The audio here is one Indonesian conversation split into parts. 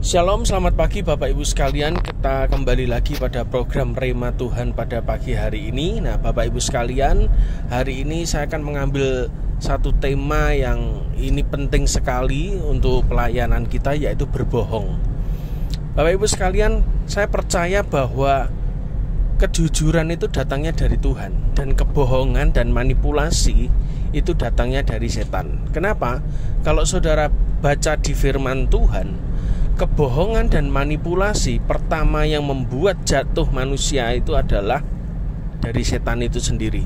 Shalom, selamat pagi Bapak Ibu sekalian. Kita kembali lagi pada program Rema Tuhan pada pagi hari ini. Nah Bapak Ibu sekalian, hari ini saya akan mengambil satu tema yang ini penting sekali untuk pelayanan kita, yaitu berbohong. Bapak Ibu sekalian, saya percaya bahwa kejujuran itu datangnya dari Tuhan, dan kebohongan dan manipulasi itu datangnya dari setan. Kenapa? Kalau saudara baca di firman Tuhan, kebohongan dan manipulasi pertama yang membuat jatuh manusia itu adalah dari setan itu sendiri.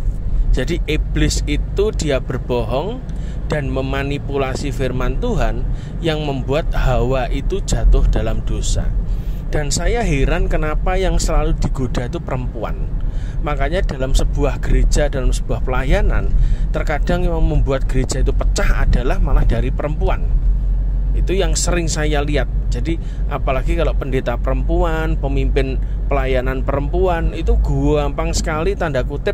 Jadi iblis itu dia berbohong dan memanipulasi firman Tuhan yang membuat Hawa itu jatuh dalam dosa. Dan saya heran kenapa yang selalu digoda itu perempuan. Makanya dalam sebuah gereja, dalam sebuah pelayanan, terkadang yang membuat gereja itu pecah adalah malah dari perempuan. Itu yang sering saya lihat. Jadi apalagi kalau pendeta perempuan, pemimpin pelayanan perempuan, itu gampang sekali tanda kutip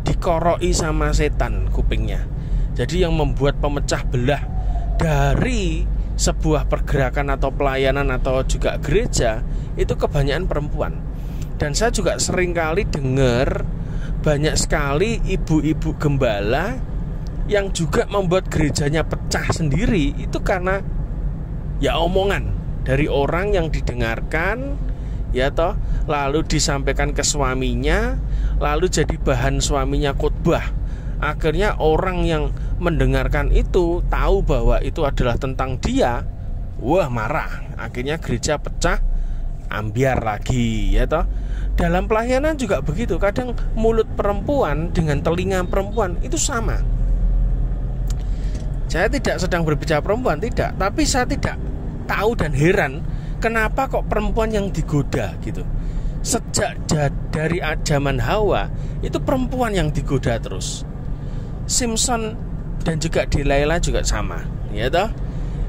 dikoroi sama setan kupingnya. Jadi yang membuat pemecah belah dari sebuah pergerakan atau pelayanan atau juga gereja itu kebanyakan perempuan. Dan saya juga sering kali dengar banyak sekali ibu-ibu gembala yang juga membuat gerejanya pecah sendiri. Itu karena ya omongan dari orang yang didengarkan, ya toh, lalu disampaikan ke suaminya, lalu jadi bahan suaminya khotbah. Akhirnya orang yang mendengarkan itu tahu bahwa itu adalah tentang dia, wah marah. Akhirnya gereja pecah, ambiar lagi, ya toh. Dalam pelayanan juga begitu. Kadang mulut perempuan dengan telinga perempuan itu sama. Saya tidak sedang berbicara perempuan, tidak. Tapi saya tidak tahu dan heran kenapa kok perempuan yang digoda gitu. Sejak dari zaman Hawa itu perempuan yang digoda terus. Simpson dan juga Delilah juga sama, ya toh.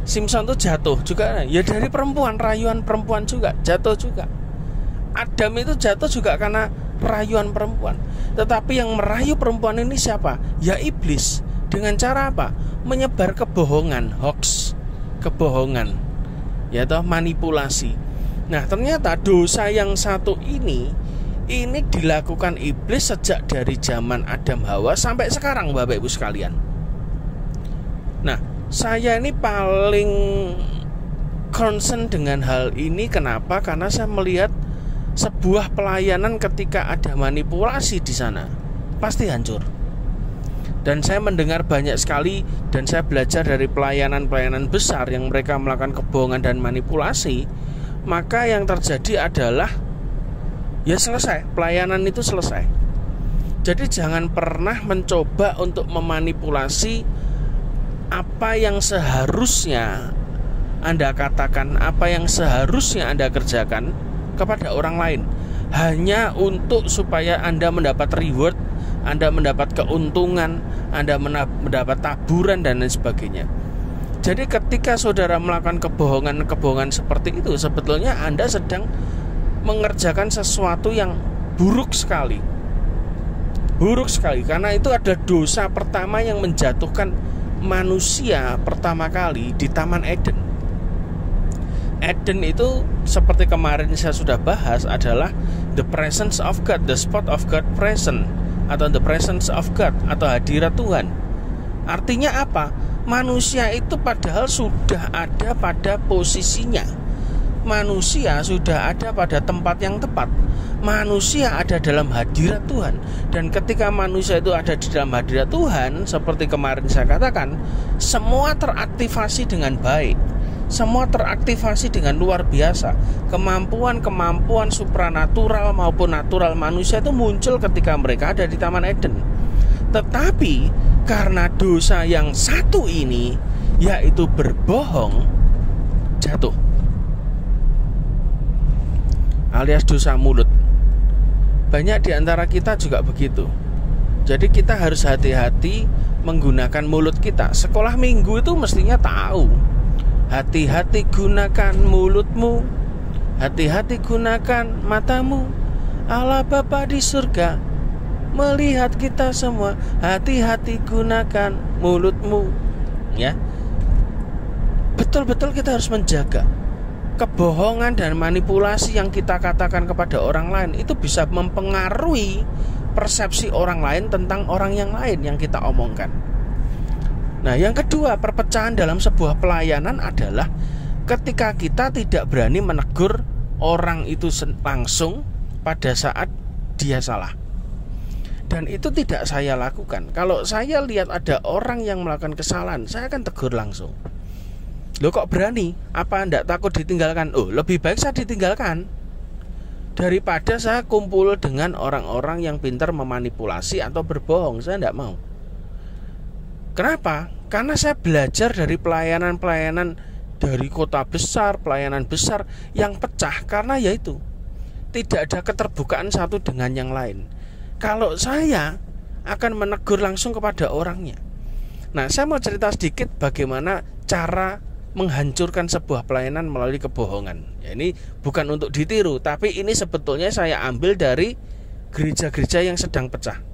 Simpson tuh jatuh juga ya dari perempuan, rayuan perempuan juga, jatuh juga. Adam itu jatuh juga karena rayuan perempuan. Tetapi yang merayu perempuan ini siapa? Ya iblis. Dengan cara apa? Menyebar kebohongan, hoax, kebohongan, ya toh, manipulasi. Nah ternyata dosa yang satu ini dilakukan iblis sejak dari zaman Adam Hawa sampai sekarang Bapak Ibu sekalian. Nah saya ini paling concern dengan hal ini. Kenapa? Karena saya melihat sebuah pelayanan ketika ada manipulasi di sana pasti hancur. Dan saya mendengar banyak sekali, dan saya belajar dari pelayanan-pelayanan besar yang mereka melakukan kebohongan dan manipulasi. Maka yang terjadi adalah ya selesai, pelayanan itu selesai. Jadi jangan pernah mencoba untuk memanipulasi apa yang seharusnya Anda katakan, apa yang seharusnya Anda kerjakan kepada orang lain, hanya untuk supaya Anda mendapat reward, Anda mendapat keuntungan, Anda mendapat taburan dan lain sebagainya. Jadi ketika saudara melakukan kebohongan seperti itu, sebetulnya Anda sedang mengerjakan sesuatu yang buruk sekali. Buruk sekali, karena itu ada dosa pertama yang menjatuhkan manusia pertama kali di Taman Eden. Eden itu seperti kemarin saya sudah bahas adalah the presence of God, the spot of God present, atau the presence of God, atau hadirat Tuhan. Artinya apa? Manusia itu padahal sudah ada pada posisinya. Manusia sudah ada pada tempat yang tepat. Manusia ada dalam hadirat Tuhan. Dan ketika manusia itu ada di dalam hadirat Tuhan, seperti kemarin saya katakan, semua teraktivasi dengan baik. Semua teraktivasi dengan luar biasa. Kemampuan-kemampuan supranatural maupun natural manusia itu muncul ketika mereka ada di Taman Eden. Tetapi karena dosa yang satu ini, yaitu berbohong, jatuh, alias dosa mulut. Banyak di antara kita juga begitu. Jadi kita harus hati-hati menggunakan mulut kita. Sekolah minggu itu mestinya tahu, hati-hati gunakan mulutmu, hati-hati gunakan matamu. Allah Bapa di surga melihat kita semua. Hati-hati gunakan mulutmu, ya. Betul-betul kita harus menjaga. kebohongan dan manipulasi yang kita katakan kepada orang lain itu bisa mempengaruhi persepsi orang lain tentang orang yang lain yang kita omongkan. Nah, yang kedua, perpecahan dalam sebuah pelayanan adalah ketika kita tidak berani menegur orang itu langsung pada saat dia salah. Dan itu tidak saya lakukan. Kalau saya lihat ada orang yang melakukan kesalahan, saya akan tegur langsung. Loh, kok berani? Apa enggak takut ditinggalkan? Oh, lebih baik saya ditinggalkan daripada saya kumpul dengan orang-orang yang pintar memanipulasi atau berbohong. Saya enggak mau. Kenapa? Karena saya belajar dari pelayanan-pelayanan dari kota besar, pelayanan besar yang pecah. Karena yaitu tidak ada keterbukaan satu dengan yang lain. Kalau saya akan menegur langsung kepada orangnya. Nah, saya mau cerita sedikit bagaimana cara menghancurkan sebuah pelayanan melalui kebohongan. Ya, ini bukan untuk ditiru, tapi ini sebetulnya saya ambil dari gereja-gereja yang sedang pecah.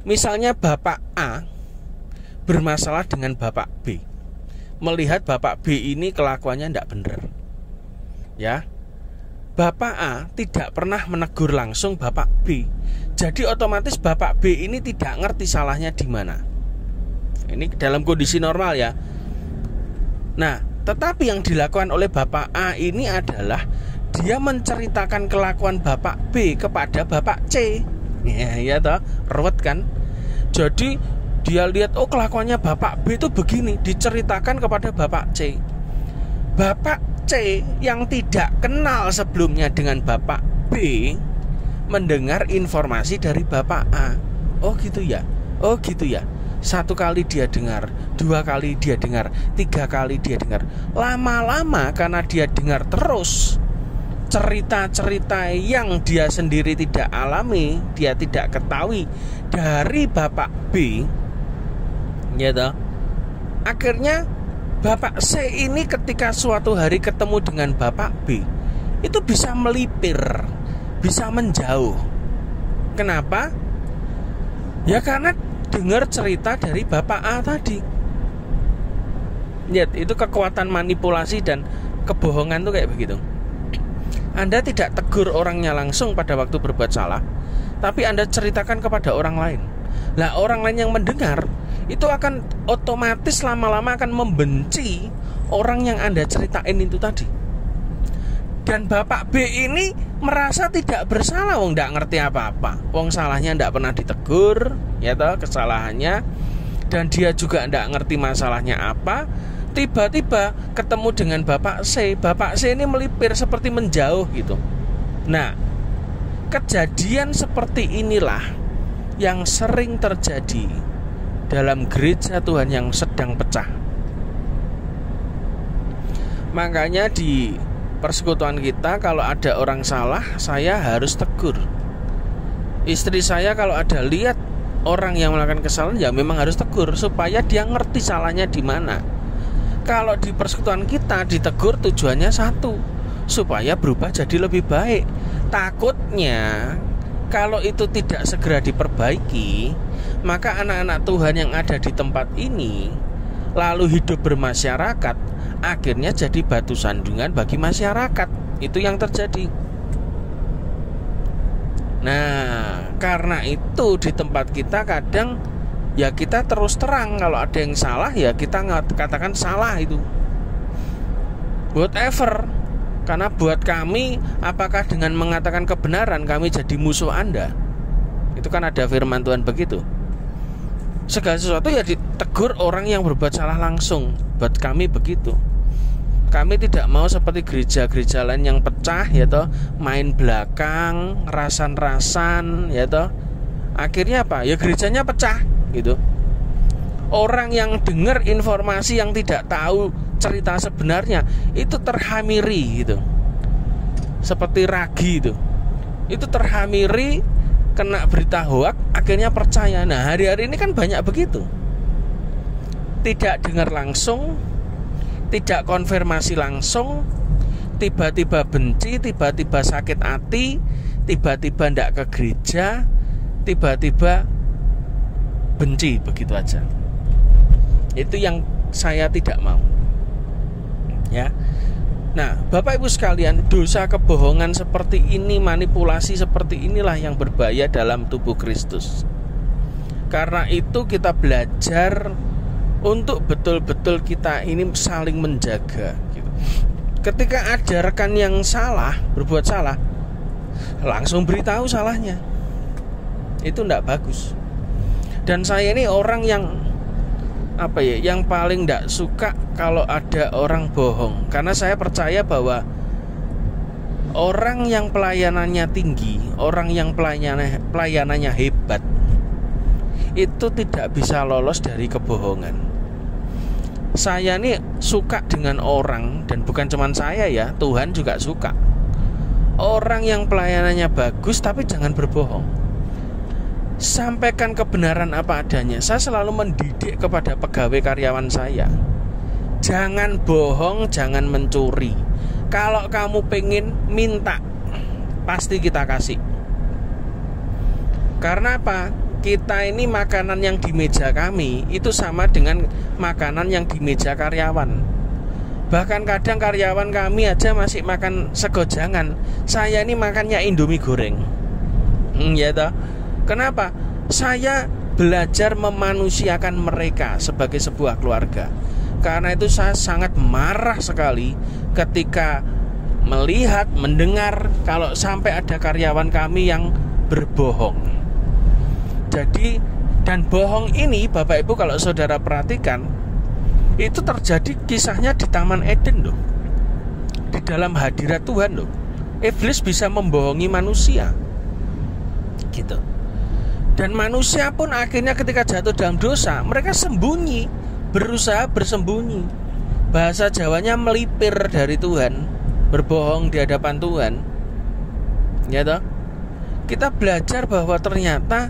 Misalnya Bapak A bermasalah dengan Bapak B, melihat Bapak B ini kelakuannya tidak benar. Ya, Bapak A tidak pernah menegur langsung Bapak B. Jadi otomatis Bapak B ini tidak ngerti salahnya di mana. Ini dalam kondisi normal ya. Nah, tetapi yang dilakukan oleh Bapak A ini adalah dia menceritakan kelakuan Bapak B kepada Bapak C. Ya toh, ruwet kan? Jadi dia lihat, oh kelakuannya Bapak B itu begini, diceritakan kepada Bapak C. Bapak C yang tidak kenal sebelumnya dengan Bapak B mendengar informasi dari Bapak A. Oh gitu ya, oh gitu ya. 1 kali dia dengar, 2 kali dia dengar, 3 kali dia dengar. Lama-lama karena dia dengar terus cerita-cerita yang dia sendiri tidak alami, dia tidak ketahui dari Bapak B, ya toh. Akhirnya Bapak C ini ketika suatu hari ketemu dengan Bapak B, itu bisa melipir, bisa menjauh. Kenapa? Ya karena dengar cerita dari Bapak A tadi. Lihat, itu kekuatan manipulasi dan kebohongan tuh kayak begitu. Anda tidak tegur orangnya langsung pada waktu berbuat salah, tapi Anda ceritakan kepada orang lain. Lah, orang lain yang mendengar itu akan otomatis lama-lama akan membenci orang yang Anda ceritain itu tadi. Dan Bapak B ini merasa tidak bersalah, wong nggak ngerti apa-apa, wong salahnya nggak pernah ditegur, ya toh, kesalahannya, dan dia juga nggak ngerti masalahnya apa. Tiba-tiba ketemu dengan Bapak C, Bapak C ini melipir seperti menjauh gitu. Nah, kejadian seperti inilah yang sering terjadi dalam gereja Tuhan yang sedang pecah. Makanya di persekutuan kita, kalau ada orang salah, saya harus tegur. Istri saya kalau ada lihat orang yang melakukan kesalahan, ya memang harus tegur supaya dia ngerti salahnya di mana. Kalau di persekutuan kita ditegur tujuannya satu, supaya berubah jadi lebih baik. Takutnya kalau itu tidak segera diperbaiki, maka anak-anak Tuhan yang ada di tempat ini lalu hidup bermasyarakat, akhirnya jadi batu sandungan bagi masyarakat. Itu yang terjadi. Nah, karena itu di tempat kita kadang ya kita terus terang, kalau ada yang salah ya kita katakan salah itu, whatever. Karena buat kami, apakah dengan mengatakan kebenaran kami jadi musuh Anda? Itu kan ada firman Tuhan begitu. Segala sesuatu ya ditegur orang yang berbuat salah langsung. Buat kami begitu. Kami tidak mau seperti gereja-gereja lain yang pecah, ya toh, main belakang, rasan-rasan, ya toh. Akhirnya apa? Ya gerejanya pecah gitu. Orang yang dengar informasi yang tidak tahu cerita sebenarnya itu terhamiri gitu. Seperti ragi itu terhamiri, kena berita hoak, akhirnya percaya. Nah, hari-hari ini kan banyak begitu. Tidak dengar langsung, tidak konfirmasi langsung, tiba-tiba benci, tiba-tiba sakit hati, tiba-tiba tidak ke gereja, tiba-tiba benci begitu aja. Itu yang saya tidak mau. Ya. Nah, Bapak Ibu sekalian, dosa kebohongan seperti ini, manipulasi seperti inilah yang berbahaya dalam tubuh Kristus. Karena itu kita belajar untuk betul-betul kita ini saling menjaga gitu. Ketika ada rekan yang salah, berbuat salah, langsung beritahu salahnya. Itu tidak bagus. Dan saya ini orang yang yang paling tidak suka kalau ada orang bohong. Karena saya percaya bahwa orang yang pelayanannya tinggi, orang yang pelayanannya hebat, itu tidak bisa lolos dari kebohongan. Saya ini suka dengan orang, dan bukan cuma saya ya, Tuhan juga suka orang yang pelayanannya bagus tapi jangan berbohong. Sampaikan kebenaran apa adanya. Saya selalu mendidik kepada pegawai karyawan saya, jangan bohong, jangan mencuri. Kalau kamu pengen minta, pasti kita kasih. Karena apa? Kita ini makanan yang di meja kami itu sama dengan makanan yang di meja karyawan. Bahkan kadang karyawan kami aja masih makan segojangan. Saya ini makannya Indomie goreng. Ya toh? Kenapa? Saya belajar memanusiakan mereka sebagai sebuah keluarga. Karena itu saya sangat marah sekali ketika melihat, mendengar kalau sampai ada karyawan kami yang berbohong. Jadi, dan bohong ini Bapak Ibu kalau saudara perhatikan, itu terjadi kisahnya di Taman Eden loh. Di dalam hadirat Tuhan loh. Iblis bisa membohongi manusia. Gitu. Dan manusia pun akhirnya ketika jatuh dalam dosa, mereka sembunyi, berusaha bersembunyi. Bahasa Jawanya melipir dari Tuhan, berbohong di hadapan Tuhan. Ya toh? Kita belajar bahwa ternyata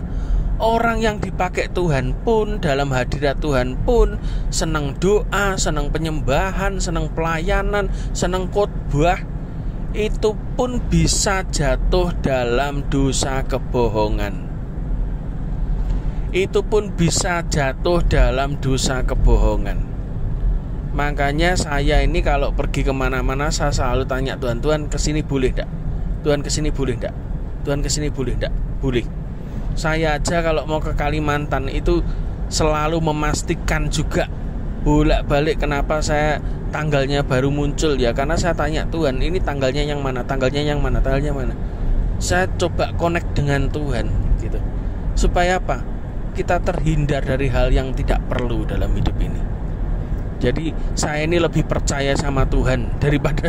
orang yang dipakai Tuhan pun, dalam hadirat Tuhan pun, senang doa, senang penyembahan, senang pelayanan, senang khotbah, itu pun bisa jatuh dalam dosa kebohongan. Itu pun bisa jatuh dalam dosa kebohongan. Makanya saya ini kalau pergi kemana-mana, saya selalu tanya Tuhan, Tuhan kesini boleh enggak? Tuhan kesini boleh enggak? Tuhan kesini boleh enggak? Boleh. Saya aja kalau mau ke Kalimantan itu selalu memastikan juga bolak-balik. Kenapa saya tanggalnya baru muncul ya? Karena saya tanya Tuhan, ini tanggalnya yang mana? Tanggalnya yang mana? Tanggalnya mana? Saya coba connect dengan Tuhan gitu. Supaya apa? Kita terhindar dari hal yang tidak perlu dalam hidup ini. Jadi saya ini lebih percaya sama Tuhan daripada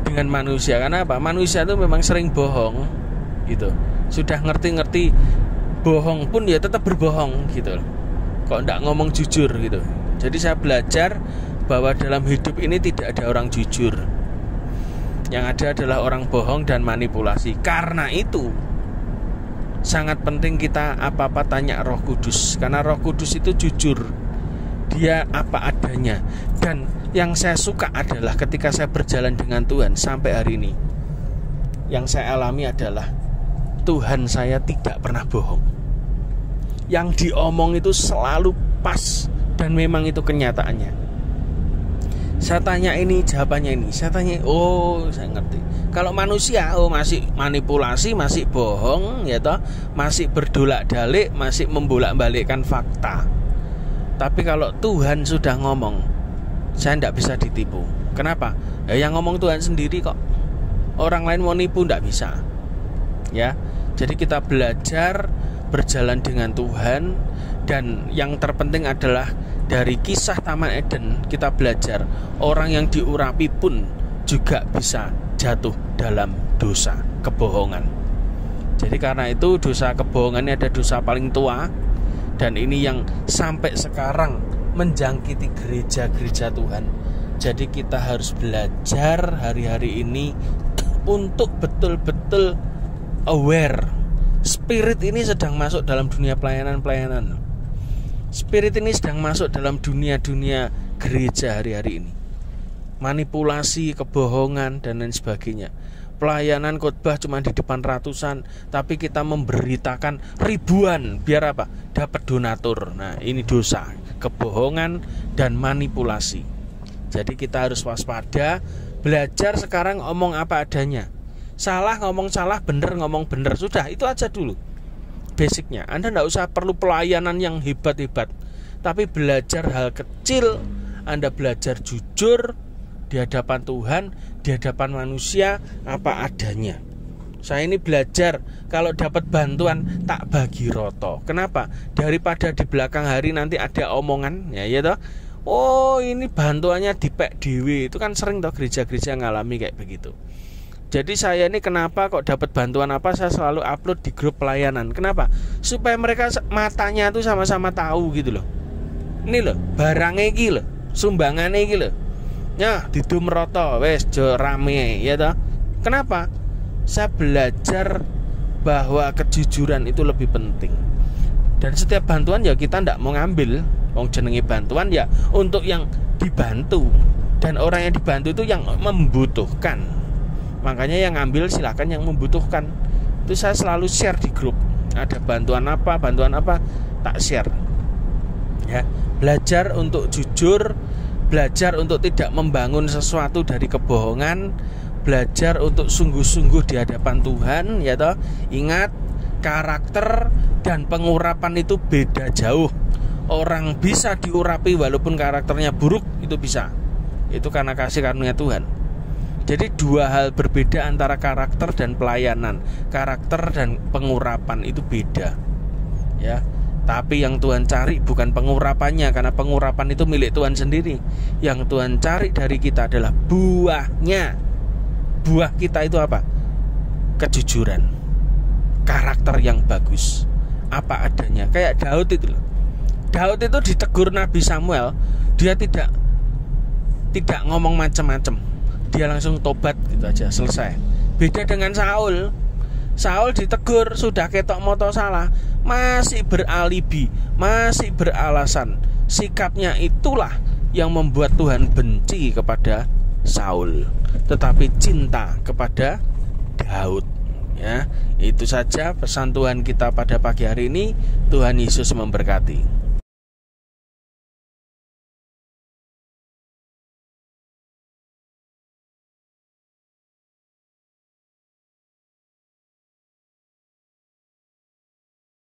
dengan manusia. Karena apa? Manusia itu memang sering bohong gitu. Sudah ngerti-ngerti bohong pun ya tetap berbohong gitu. Kok enggak ngomong jujur gitu. Jadi saya belajar bahwa dalam hidup ini tidak ada orang jujur. Yang ada adalah orang bohong dan manipulasi. Karena itu sangat penting kita apa-apa tanya Roh Kudus. Karena Roh Kudus itu jujur, dia apa adanya. Dan yang saya suka adalah ketika saya berjalan dengan Tuhan sampai hari ini, yang saya alami adalah Tuhan saya tidak pernah bohong. Yang diomong itu selalu pas, dan memang itu kenyataannya. Saya tanya ini, jawabannya ini. Saya tanya, oh saya ngerti. Kalau manusia, oh masih manipulasi, masih bohong, ya toh, masih berdolak-dalik, masih membolak-balikkan fakta. Tapi kalau Tuhan sudah ngomong, saya tidak bisa ditipu. Kenapa? Ya, yang ngomong Tuhan sendiri kok. Orang lain mau nipu tidak bisa. Ya, jadi kita belajar berjalan dengan Tuhan. Dan yang terpenting adalah dari kisah Taman Eden kita belajar orang yang diurapi pun juga bisa jatuh dalam dosa kebohongan. Jadi karena itu dosa kebohongan ini ada dosa paling tua, dan ini yang sampai sekarang menjangkiti gereja-gereja Tuhan. Jadi kita harus belajar hari-hari ini untuk betul-betul aware. Spirit ini sedang masuk dalam dunia pelayanan-pelayanan. Spirit ini sedang masuk dalam dunia-dunia gereja hari-hari ini. Manipulasi, kebohongan, dan lain sebagainya. Pelayanan khotbah cuma di depan ratusan, tapi kita memberitakan ribuan. Biar apa? Dapat donatur. Nah, ini dosa, kebohongan, dan manipulasi. Jadi kita harus waspada Belajar sekarang ngomong apa adanya. Salah ngomong salah, bener ngomong bener. Sudah, itu aja dulu basicnya. Anda tidak usah perlu pelayanan yang hebat-hebat, tapi belajar hal kecil. Anda belajar jujur di hadapan Tuhan, di hadapan manusia, apa adanya. Saya ini belajar kalau dapat bantuan tak bagi roto. Kenapa? Daripada di belakang hari nanti ada omongan, ya toh. Oh, ini bantuannya dipek dewe. Itu kan sering toh gereja-gereja ngalami kayak begitu. Jadi saya ini kenapa kok dapat bantuan apa, saya selalu upload di grup pelayanan. Kenapa? Supaya mereka matanya tuh sama-sama tahu gitu loh. Ini loh, barangnya iki loh, sumbangannya iki loh. Ya, didum roto, wes jo rame, ya toh. Kenapa? Saya belajar bahwa kejujuran itu lebih penting. Dan setiap bantuan ya kita ndak mau ngambil. Wong jenenge bantuan ya untuk yang dibantu, dan orang yang dibantu itu yang membutuhkan. Makanya yang ngambil silakan yang membutuhkan. Itu saya selalu share di grup. Ada bantuan apa tak share. Ya, belajar untuk jujur, belajar untuk tidak membangun sesuatu dari kebohongan, belajar untuk sungguh-sungguh di hadapan Tuhan, ya toh. Ingat, karakter dan pengurapan itu beda jauh. Orang bisa diurapi walaupun karakternya buruk, itu bisa. Itu karena kasih karunia Tuhan. Jadi dua hal berbeda antara karakter dan pelayanan. Karakter dan pengurapan itu beda. Ya. Tapi yang Tuhan cari bukan pengurapannya, karena pengurapan itu milik Tuhan sendiri. Yang Tuhan cari dari kita adalah buahnya. Buah kita itu apa? Kejujuran, karakter yang bagus, apa adanya. Kayak Daud itu loh. Daud itu ditegur Nabi Samuel, dia tidak ngomong macam-macam. Dia langsung tobat gitu aja, selesai. Beda dengan Saul. Saul ditegur, sudah ketok moto salah, masih beralibi, masih beralasan. Sikapnya itulah yang membuat Tuhan benci kepada Saul, tetapi cinta kepada Daud. Ya, itu saja pesan Tuhan kita pada pagi hari ini. Tuhan Yesus memberkati.